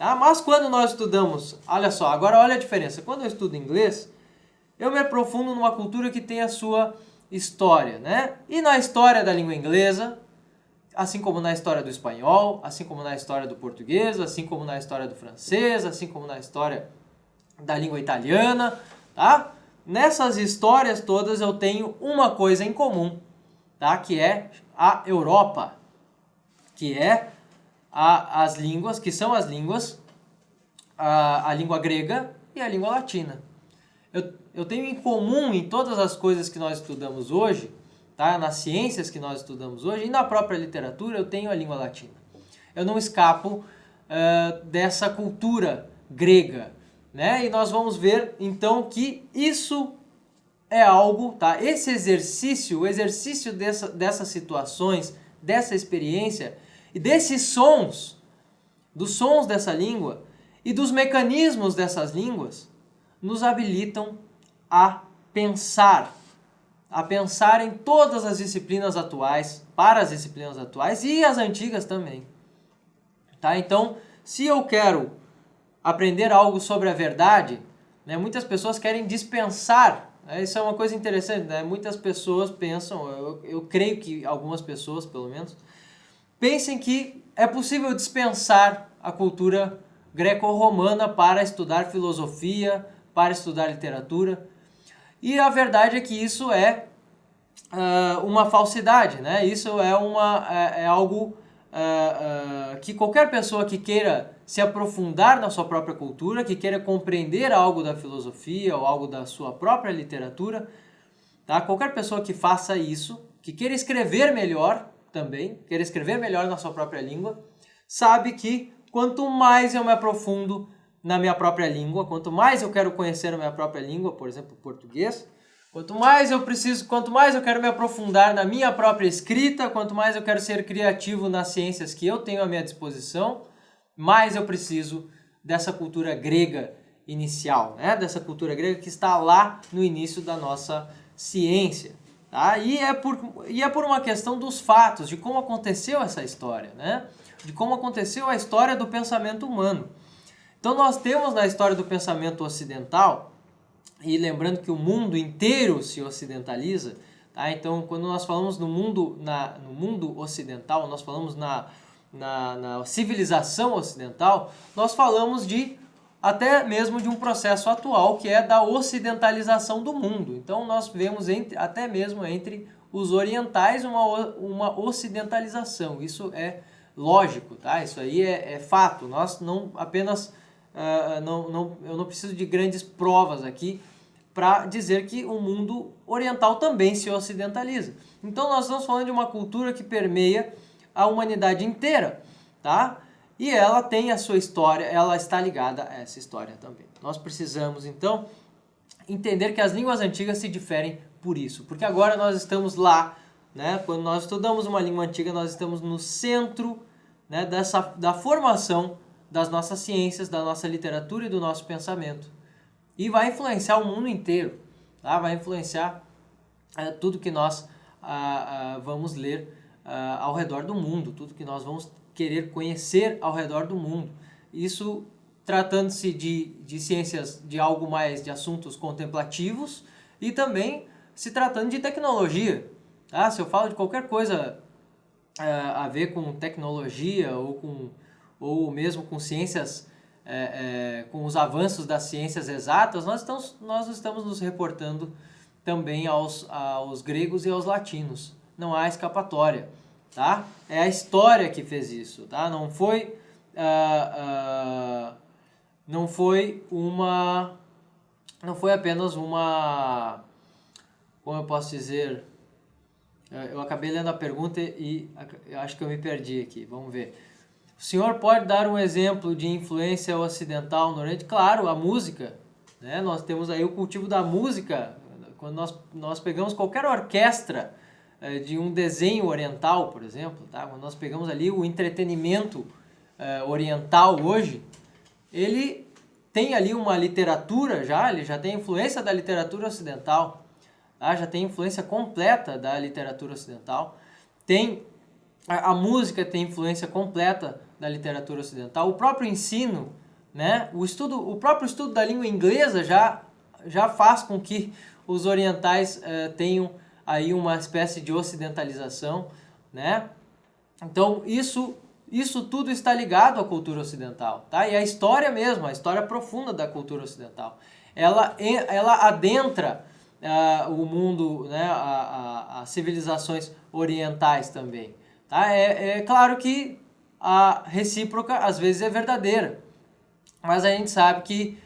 Tá? Mas quando nós estudamos, olha só, agora olha a diferença. Quando eu estudo inglês, eu me aprofundo numa cultura que tem a sua história, né? E na história da língua inglesa, assim como na história do espanhol, assim como na história do português, assim como na história do francês, assim como na história da língua italiana, tá? Nessas histórias todas eu tenho uma coisa em comum, tá? Que é a Europa, que é as línguas, que são as línguas, a língua grega e a língua latina. Eu tenho em comum em todas as coisas que nós estudamos hoje, tá? Nas ciências que nós estudamos hoje e na própria literatura, eu tenho a língua latina. Eu não escapo dessa cultura grega, né? E nós vamos ver então que isso é algo, tá? Esse exercício, o exercício dessas situações, dessa experiência e desses sons, dos sons dessa língua e dos mecanismos dessas línguas, nos habilitam a pensar em todas as disciplinas atuais, para as disciplinas atuais e as antigas também. Tá? Então, se eu quero aprender algo sobre a verdade, né, muitas pessoas querem dispensar. Isso é uma coisa interessante, né? Muitas pessoas pensam, eu creio que algumas pessoas, pelo menos, pensem que é possível dispensar a cultura greco-romana para estudar filosofia, para estudar literatura. E a verdade é que isso é uma falsidade, né? Isso é algo que qualquer pessoa que queira se aprofundar na sua própria cultura, que queira compreender algo da filosofia ou algo da sua própria literatura, tá? Qualquer pessoa que faça isso, que queira escrever melhor também, queira escrever melhor na sua própria língua, sabe que quanto mais eu me aprofundo na minha própria língua, quanto mais eu quero conhecer a minha própria língua, por exemplo, português, quanto mais eu quero me aprofundar na minha própria escrita, quanto mais eu quero ser criativo nas ciências que eu tenho à minha disposição, mais eu preciso dessa cultura grega inicial, né? Dessa cultura grega que está lá no início da nossa ciência. Tá? E é por uma questão dos fatos, de como aconteceu essa história, né? De como aconteceu a história do pensamento humano. Então nós temos na história do pensamento ocidental, e lembrando que o mundo inteiro se ocidentaliza, tá? Então quando nós falamos no mundo ocidental, nós falamos na civilização ocidental, nós falamos até mesmo de um processo atual que é da ocidentalização do mundo. Então nós vemos até mesmo entre os orientais uma ocidentalização. Isso é lógico, tá? Isso aí é fato. Nós não apenas eu não preciso de grandes provas aqui para dizer que o mundo oriental também se ocidentaliza. Então nós estamos falando de uma cultura que permeia a humanidade inteira, tá? E ela tem a sua história, ela está ligada a essa história também. Nós precisamos, então, entender que as línguas antigas se diferem por isso. Porque agora nós estamos lá, né? Quando nós estudamos uma língua antiga, nós estamos no centro, né, da formação das nossas ciências, da nossa literatura e do nosso pensamento. E vai influenciar o mundo inteiro, tá? Vai influenciar tudo que nós vamos ler ao redor do mundo, tudo que nós vamos querer conhecer ao redor do mundo. Isso tratando-se de ciências, de algo mais de assuntos contemplativos e também se tratando de tecnologia. Tá? Se eu falo de qualquer coisa a ver com tecnologia ou mesmo com ciências, com os avanços das ciências exatas, nós estamos nos reportando também aos gregos e aos latinos. Não há escapatória, tá? É a história que fez isso, tá? Não foi apenas uma, como eu posso dizer, eu acabei lendo a pergunta e eu acho que eu me perdi aqui, vamos ver. O senhor pode dar um exemplo de influência ocidental no Oriente? Claro, a música, né? Nós temos aí o cultivo da música. Quando nós pegamos qualquer orquestra de um desenho oriental, por exemplo, tá? Quando nós pegamos ali o entretenimento oriental hoje, ele tem ali uma literatura ele já tem influência da literatura ocidental, tá? Já tem influência completa da literatura ocidental. A música tem influência completa da literatura ocidental. O próprio ensino, né? O próprio estudo da língua inglesa já faz com que os orientais tenham aí uma espécie de ocidentalização, né? Então isso tudo está ligado à cultura ocidental, tá? E a história mesmo, a história profunda da cultura ocidental, ela adentra o mundo, né, as civilizações orientais também, tá? É claro que a recíproca às vezes é verdadeira, mas a gente sabe que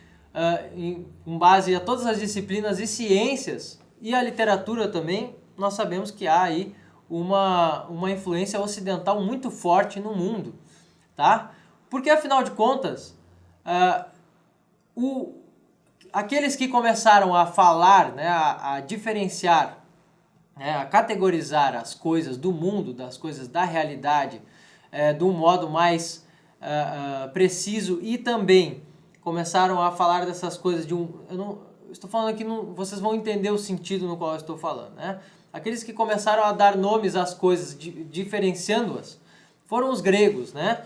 com base a todas as disciplinas e ciências e a literatura também, nós sabemos que há aí uma influência ocidental muito forte no mundo, tá? Porque afinal de contas, aqueles que começaram a falar, né, a diferenciar, né, a categorizar as coisas do mundo, das coisas da realidade, de um modo mais preciso, e também começaram a falar dessas coisas eu estou falando aqui, vocês vão entender o sentido no qual eu estou falando, né? Aqueles que começaram a dar nomes às coisas, diferenciando-as, foram os gregos, né?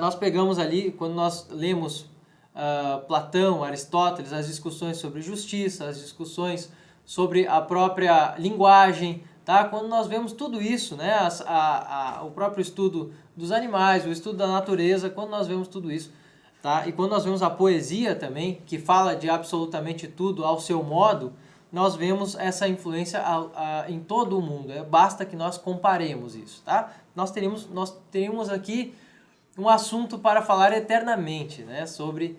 Nós pegamos ali, quando nós lemos Platão, Aristóteles, as discussões sobre justiça, as discussões sobre a própria linguagem, tá? Quando nós vemos tudo isso, né? O próprio estudo dos animais, o estudo da natureza, quando nós vemos tudo isso, tá? E quando nós vemos a poesia também, que fala de absolutamente tudo ao seu modo, nós vemos essa influência em todo o mundo. Basta que nós comparemos isso, tá? Nós teríamos aqui um assunto para falar eternamente, né? Sobre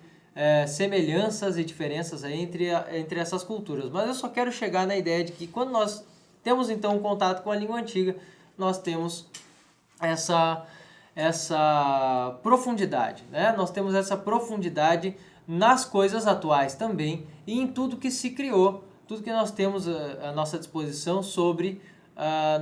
semelhanças e diferenças aí entre essas culturas. Mas eu só quero chegar na ideia de que quando nós temos então um contato com a língua antiga, nós temos essa profundidade, né? Nós temos essa profundidade nas coisas atuais também e em tudo que se criou, tudo que nós temos à nossa disposição sobre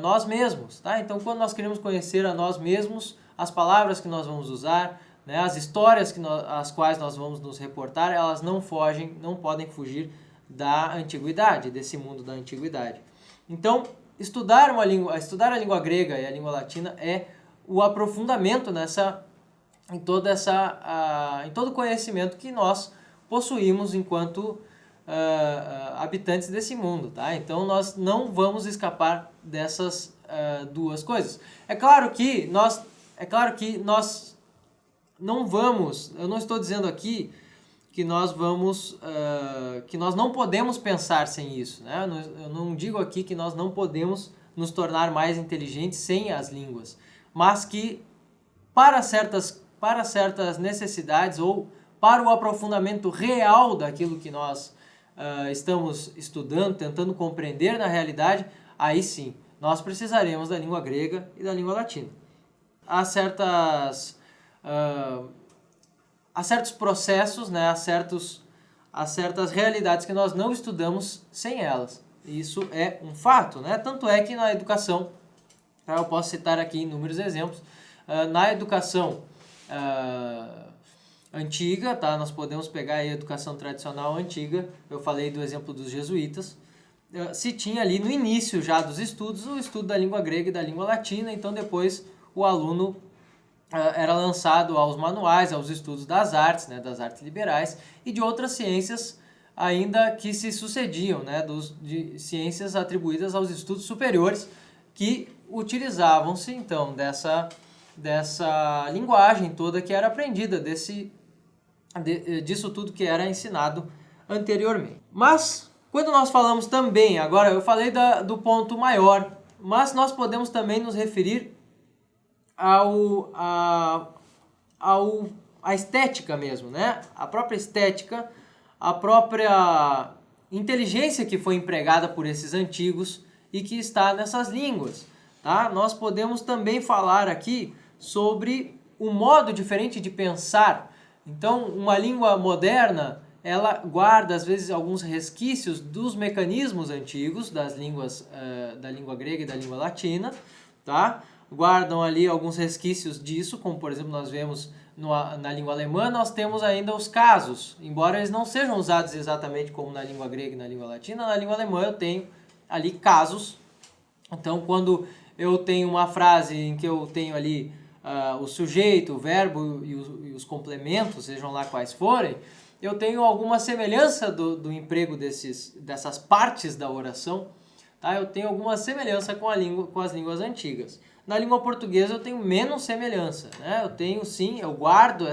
nós mesmos, tá? Então, quando nós queremos conhecer a nós mesmos, as palavras que nós vamos usar, né, as histórias às quais nós vamos nos reportar, elas não podem fugir da antiguidade, desse mundo da antiguidade. Então, estudar a língua grega e a língua latina é o aprofundamento em todo o conhecimento que nós possuímos enquanto habitantes desse mundo, tá? Então nós não vamos escapar dessas duas coisas. É claro que nós não vamos, eu não estou dizendo aqui que nós não podemos pensar sem isso, né? Eu não digo aqui que nós não podemos nos tornar mais inteligentes sem as línguas, mas que para certas necessidades ou para o aprofundamento real daquilo que nós estamos estudando, tentando compreender na realidade, aí sim, nós precisaremos da língua grega e da língua latina. Há certos processos, né? há certas realidades que nós não estudamos sem elas. Isso é um fato, né? Tanto é que na educação, eu posso citar aqui inúmeros exemplos, na educação antiga, tá? Nós podemos pegar a educação tradicional antiga, eu falei do exemplo dos jesuítas, se tinha ali no início já dos estudos o estudo da língua grega e da língua latina, então depois o aluno era lançado aos manuais, aos estudos das artes, né, das artes liberais e de outras ciências ainda que se sucediam, né, de ciências atribuídas aos estudos superiores que utilizavam-se então dessa linguagem toda que era aprendida, disso tudo que era ensinado anteriormente. Mas quando nós falamos também, agora eu falei do ponto maior, mas nós podemos também nos referir à estética mesmo, né? A própria estética, a própria inteligência que foi empregada por esses antigos e que está nessas línguas, tá? Nós podemos também falar aqui sobre um modo diferente de pensar. Então, uma língua moderna, ela guarda às vezes alguns resquícios dos mecanismos antigos das línguas, da língua grega e da língua latina, tá? Guardam ali alguns resquícios disso, como por exemplo nós vemos na língua alemã, nós temos ainda os casos, embora eles não sejam usados exatamente como na língua grega e na língua latina, na língua alemã eu tenho ali casos. Então, quando eu tenho uma frase em que eu tenho ali o sujeito, o verbo e os complementos, sejam lá quais forem, eu tenho alguma semelhança do emprego dessas partes da oração, tá? Eu tenho alguma semelhança com as línguas antigas. Na língua portuguesa eu tenho menos semelhança, né? Eu tenho sim, eu guardo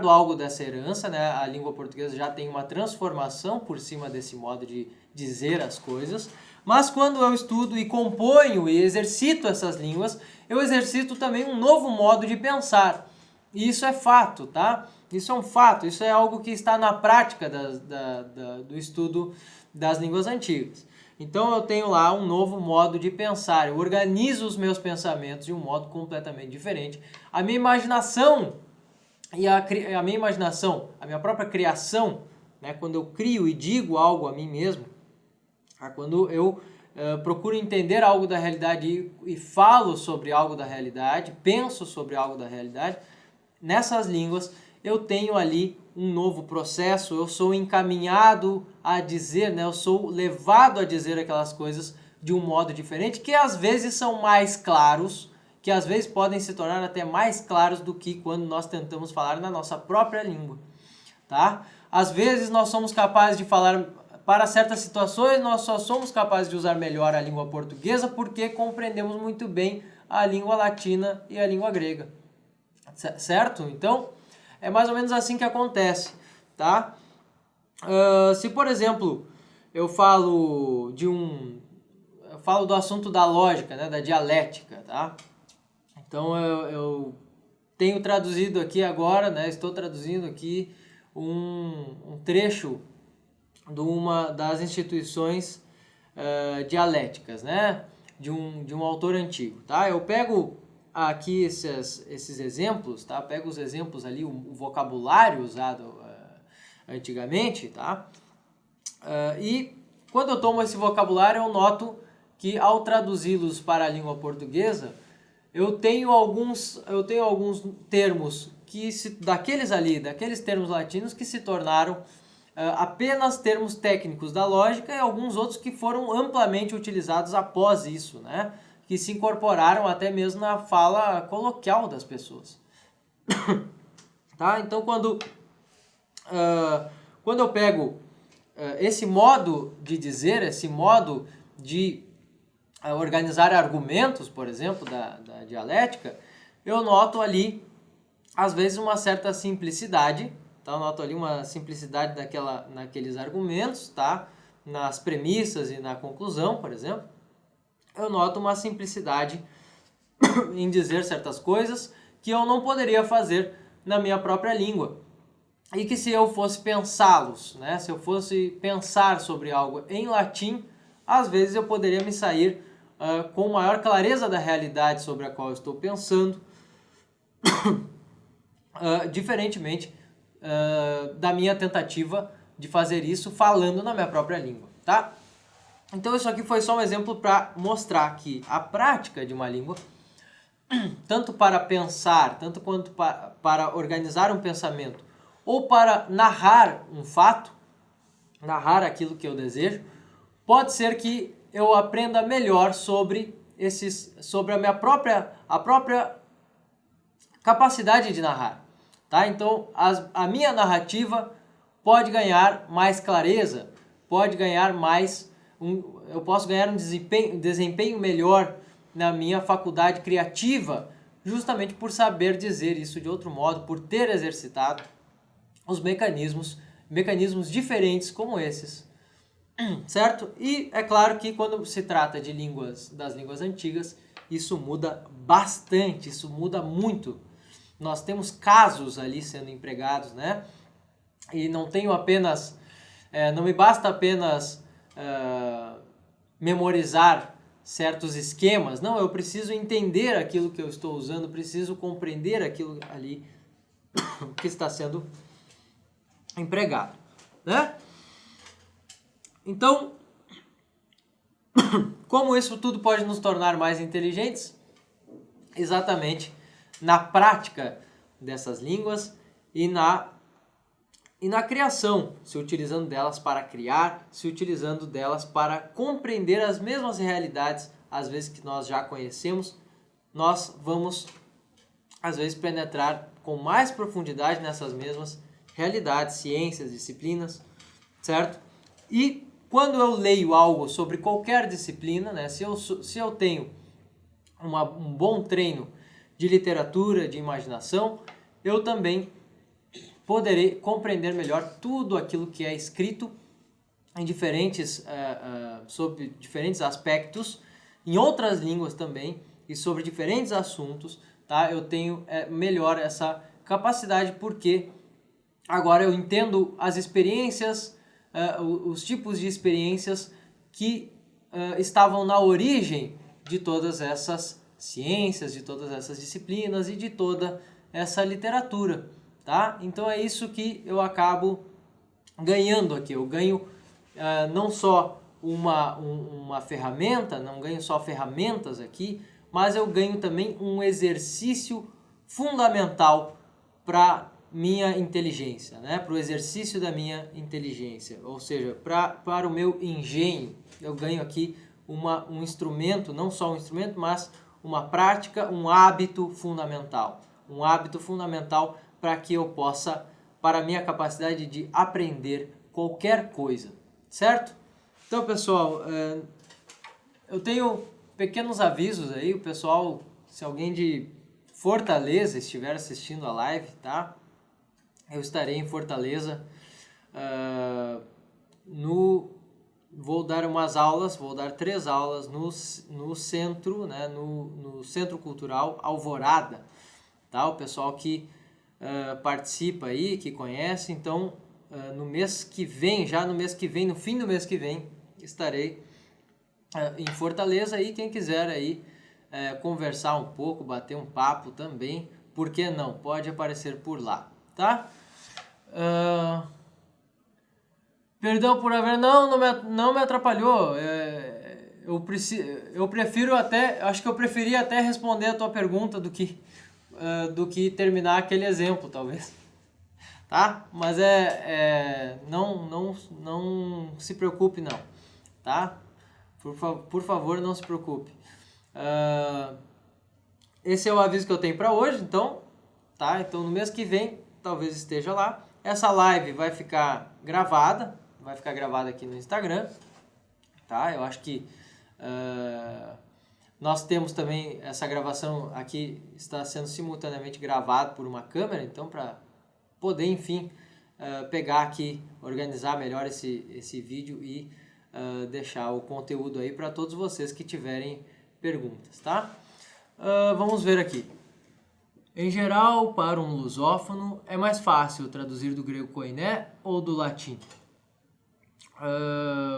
algo dessa herança, né? A língua portuguesa já tem uma transformação por cima desse modo de dizer as coisas, mas quando eu estudo e componho e exercito essas línguas, eu exercito também um novo modo de pensar. E isso é fato, tá? Isso é um fato, isso é algo que está na prática do estudo das línguas antigas. Então eu tenho lá um novo modo de pensar, eu organizo os meus pensamentos de um modo completamente diferente. A minha imaginação a minha própria criação, né, quando eu crio e digo algo a mim mesmo, quando eu procuro entender algo da realidade e falo sobre algo da realidade, penso sobre algo da realidade, nessas línguas eu tenho ali um novo processo, eu sou encaminhado a dizer, né, eu sou levado a dizer aquelas coisas de um modo diferente, que às vezes são mais claros, que às vezes podem se tornar até mais claros do que quando nós tentamos falar na nossa própria língua, tá? Às vezes nós somos capazes de falar, para certas situações nós só somos capazes de usar melhor a língua portuguesa porque compreendemos muito bem a língua latina e a língua grega, certo? Então, é mais ou menos assim que acontece, tá? Se, por exemplo, eu falo do assunto da lógica, né, da dialética, tá? Então eu tenho traduzido aqui agora, né, estou traduzindo aqui um trecho de uma das instituições dialéticas, né, de um autor antigo, tá? Eu pego aqui esses exemplos, tá? Pego os exemplos ali, o vocabulário usado antigamente, tá? E quando eu tomo esse vocabulário, eu noto que ao traduzi-los para a língua portuguesa, eu tenho alguns termos daqueles termos latinos que se tornaram apenas termos técnicos da lógica e alguns outros que foram amplamente utilizados após isso, né? Que se incorporaram até mesmo na fala coloquial das pessoas. Tá? Então, quando eu pego esse modo de dizer, esse modo de organizar argumentos, por exemplo, da dialética, eu noto ali, às vezes, uma certa simplicidade, tá? Eu noto ali uma simplicidade naqueles argumentos, tá? Nas premissas e na conclusão, por exemplo. Eu noto uma simplicidade em dizer certas coisas que eu não poderia fazer na minha própria língua. E que se eu fosse pensá-los, né? Se eu fosse pensar sobre algo em latim, às vezes eu poderia me sair com maior clareza da realidade sobre a qual eu estou pensando, diferentemente da minha tentativa de fazer isso falando na minha própria língua, tá? Então isso aqui foi só um exemplo para mostrar que a prática de uma língua, tanto para pensar, tanto quanto para organizar um pensamento, ou para narrar um fato, narrar aquilo que eu desejo, pode ser que eu aprenda melhor sobre a própria capacidade de narrar, tá? Então a minha narrativa pode ganhar mais clareza, pode ganhar eu posso ganhar um desempenho melhor na minha faculdade criativa, justamente por saber dizer isso de outro modo, por ter exercitado os mecanismos diferentes como esses, certo? E é claro que quando se trata de das línguas antigas, isso muda bastante, isso muda muito. Nós temos casos ali sendo empregados, né? E não me basta apenas memorizar certos esquemas. Não, eu preciso entender aquilo que eu estou usando, preciso compreender aquilo ali que está sendo empregado, né? Então, como isso tudo pode nos tornar mais inteligentes? Exatamente na prática dessas línguas e na criação, se utilizando delas para criar, se utilizando delas para compreender as mesmas realidades, às vezes que nós já conhecemos, nós vamos às vezes, penetrar com mais profundidade nessas mesmas realidades, ciências, disciplinas, certo? E quando eu leio algo sobre qualquer disciplina, né, se eu tenho um bom treino de literatura, de imaginação, eu também poderei compreender melhor tudo aquilo que é escrito em sobre diferentes aspectos, em outras línguas também, e sobre diferentes assuntos, tá? Eu tenho melhor essa capacidade porque agora eu entendo as experiências, os tipos de experiências que estavam na origem de todas essas ciências, de todas essas disciplinas e de toda essa literatura, tá? Então é isso que eu acabo ganhando aqui. Eu ganho não só uma ferramenta, não ganho só ferramentas aqui, mas eu ganho também um exercício fundamental para minha inteligência, né? Para o exercício da minha inteligência, ou seja, para o meu engenho. Eu ganho aqui um instrumento, não só um instrumento, mas uma prática, um hábito fundamental. Um hábito fundamental para que eu possa, para a minha capacidade de aprender qualquer coisa, certo? Então, pessoal, eu tenho pequenos avisos aí, o pessoal, se alguém de Fortaleza estiver assistindo a live, tá? Eu estarei em Fortaleza, vou dar umas aulas, vou dar 3 aulas no centro, né, no Centro Cultural Alvorada, tá? O pessoal que participa aí, que conhece, então no mês que vem, no fim do mês que vem, estarei em Fortaleza e quem quiser aí conversar um pouco, bater um papo também, por que não? Pode aparecer por lá, tá? Perdão por haver... Não me atrapalhou. Eu prefiro até... Acho que eu preferia até responder a tua pergunta do que terminar aquele exemplo, talvez. Tá? Mas não se preocupe, não. Tá? Por favor, não se preocupe. Esse é o aviso que eu tenho para hoje, então. Tá? Então, no mês que vem, talvez esteja lá. Essa live vai ficar gravada aqui no Instagram, tá? Eu acho que nós temos também essa gravação aqui, está sendo simultaneamente gravado por uma câmera, então para poder, enfim, pegar aqui, organizar melhor esse vídeo e deixar o conteúdo aí para todos vocês que tiverem perguntas, tá? Vamos ver aqui. Em geral, para um lusófono, é mais fácil traduzir do grego koiné ou do latim?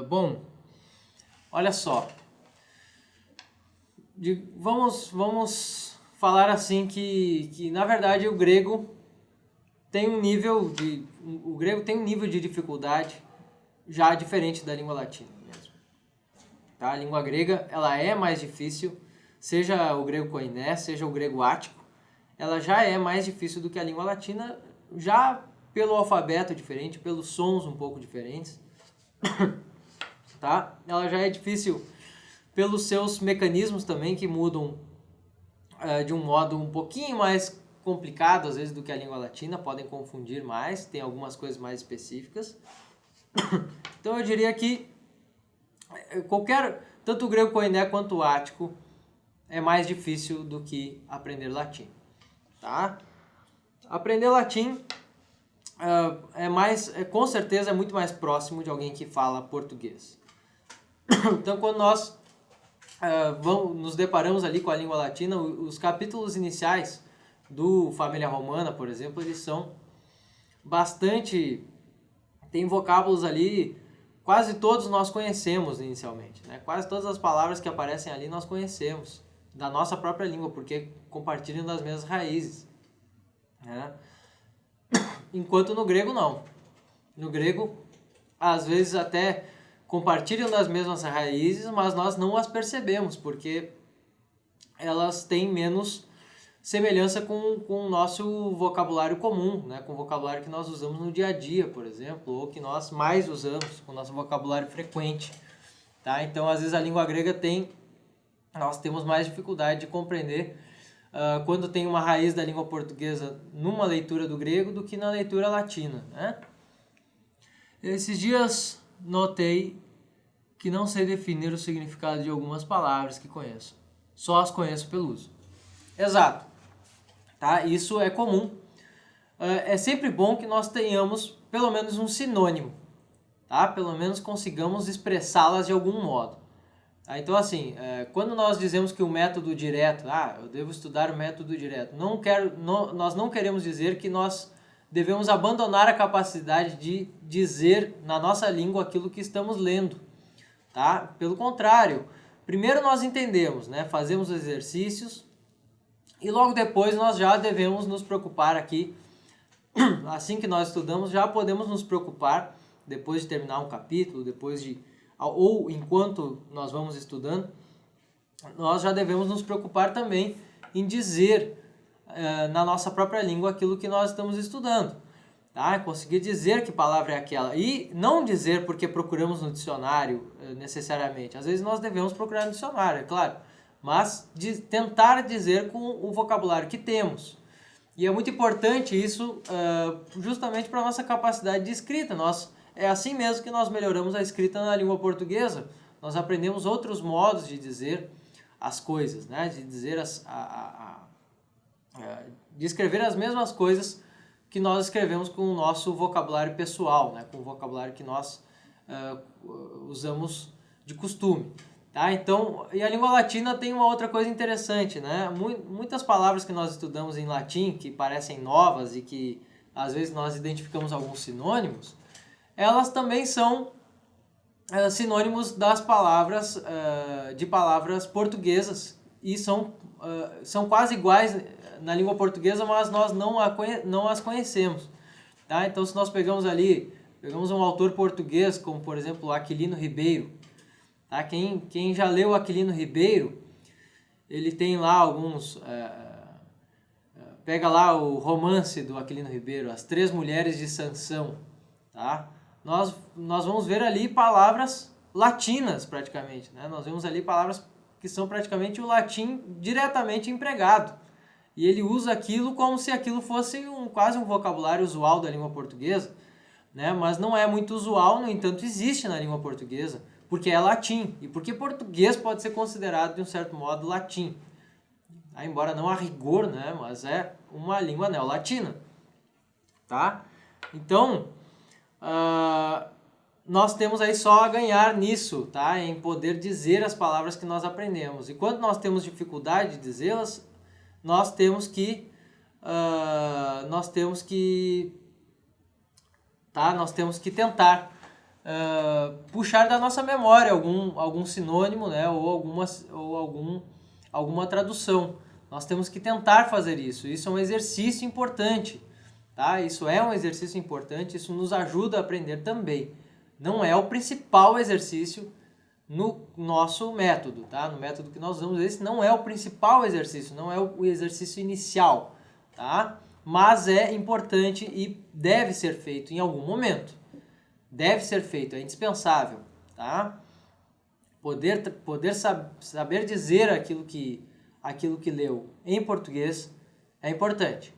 Bom, olha só. Vamos falar assim que na verdade o grego tem um nível de dificuldade já diferente da língua latina mesmo. Tá? A língua grega ela é mais difícil, seja o grego koiné, seja o grego ático. Ela já é mais difícil do que a língua latina, já pelo alfabeto diferente, pelos sons um pouco diferentes, tá? Ela já é difícil pelos seus mecanismos também, que mudam de um modo um pouquinho mais complicado, às vezes, do que a língua latina, podem confundir mais, tem algumas coisas mais específicas. Então eu diria que tanto o grego koiné quanto o ático é mais difícil do que aprender latim. Tá? Aprender latim com certeza é muito mais próximo de alguém que fala português. Então, quando nós nos deparamos ali com a língua latina, os capítulos iniciais do Família Romana, por exemplo, eles são bastante... Tem vocábulos ali, quase todos nós conhecemos inicialmente, né? Quase todas as palavras que aparecem ali nós conhecemos, da nossa própria língua, porque compartilham das mesmas raízes, né? Enquanto no grego não. No grego, às vezes até compartilham das mesmas raízes, mas nós não as percebemos, porque elas têm menos semelhança com o nosso vocabulário comum, né? Com o vocabulário que nós usamos no dia a dia, por exemplo, ou que nós mais usamos, com o nosso vocabulário frequente. Tá? Então, às vezes, a língua grega nós temos mais dificuldade de compreender quando tem uma raiz da língua portuguesa numa leitura do grego do que na leitura latina, né? Esses dias notei que não sei definir o significado de algumas palavras que conheço. Só as conheço pelo uso. Exato. Tá? Isso é comum. É sempre bom que nós tenhamos pelo menos um sinônimo. Tá? Pelo menos consigamos expressá-las de algum modo. Tá? Então, assim, quando nós dizemos que o método direto, eu devo estudar o método direto, nós não queremos dizer que nós devemos abandonar a capacidade de dizer na nossa língua aquilo que estamos lendo. Tá? Pelo contrário, primeiro nós entendemos, né? Fazemos os exercícios e logo depois nós já devemos nos preocupar aqui, assim que nós estudamos, já podemos nos preocupar, depois de terminar um capítulo, ou enquanto nós vamos estudando, nós já devemos nos preocupar também em dizer na nossa própria língua aquilo que nós estamos estudando. Tá? Conseguir dizer que palavra é aquela. E não dizer porque procuramos no dicionário necessariamente. Às vezes nós devemos procurar no dicionário, é claro. Mas tentar dizer com o vocabulário que temos. E é muito importante isso justamente para a nossa capacidade de escrita. É assim mesmo que nós melhoramos a escrita na língua portuguesa. Nós aprendemos outros modos de dizer as coisas, né? De dizer de escrever as mesmas coisas que nós escrevemos com o nosso vocabulário pessoal, né? Com o vocabulário que nós usamos de costume. Tá? Então, e a língua latina tem uma outra coisa interessante, né? Muitas palavras que nós estudamos em latim, que parecem novas e que às vezes nós identificamos alguns sinônimos, elas também são sinônimos das palavras, de palavras portuguesas e são quase iguais na língua portuguesa, mas nós não as conhecemos. Tá? Então, se nós pegamos um autor português, como por exemplo Aquilino Ribeiro, tá? Quem já leu Aquilino Ribeiro, ele tem lá alguns... pega lá o romance do Aquilino Ribeiro, As Três Mulheres de Sansão. Tá? Nós vamos ver ali palavras latinas praticamente. Né? Nós vemos ali palavras que são praticamente o latim diretamente empregado. E ele usa aquilo como se aquilo fosse quase um vocabulário usual da língua portuguesa, né? Mas não é muito usual, no entanto, existe na língua portuguesa, porque é latim, e porque português pode ser considerado, de um certo modo, latim. Embora não a rigor, né? Mas é uma língua neolatina. Tá? Então, nós temos aí só a ganhar nisso, tá? Em poder dizer as palavras que nós aprendemos. E quando nós temos dificuldade de dizê-las, nós temos que tentar puxar da nossa memória algum sinônimo, né, ou alguma tradução. Nós temos que tentar fazer isso. Isso é um exercício importante, tá? Isso é um exercício importante, isso nos ajuda a aprender também. Não é o principal exercício no nosso método, tá? No método que nós usamos, esse não é o principal exercício, não é o exercício inicial, tá? Mas é importante e deve ser feito em algum momento. Deve ser feito, é indispensável, tá? Saber dizer aquilo que leu em português é importante.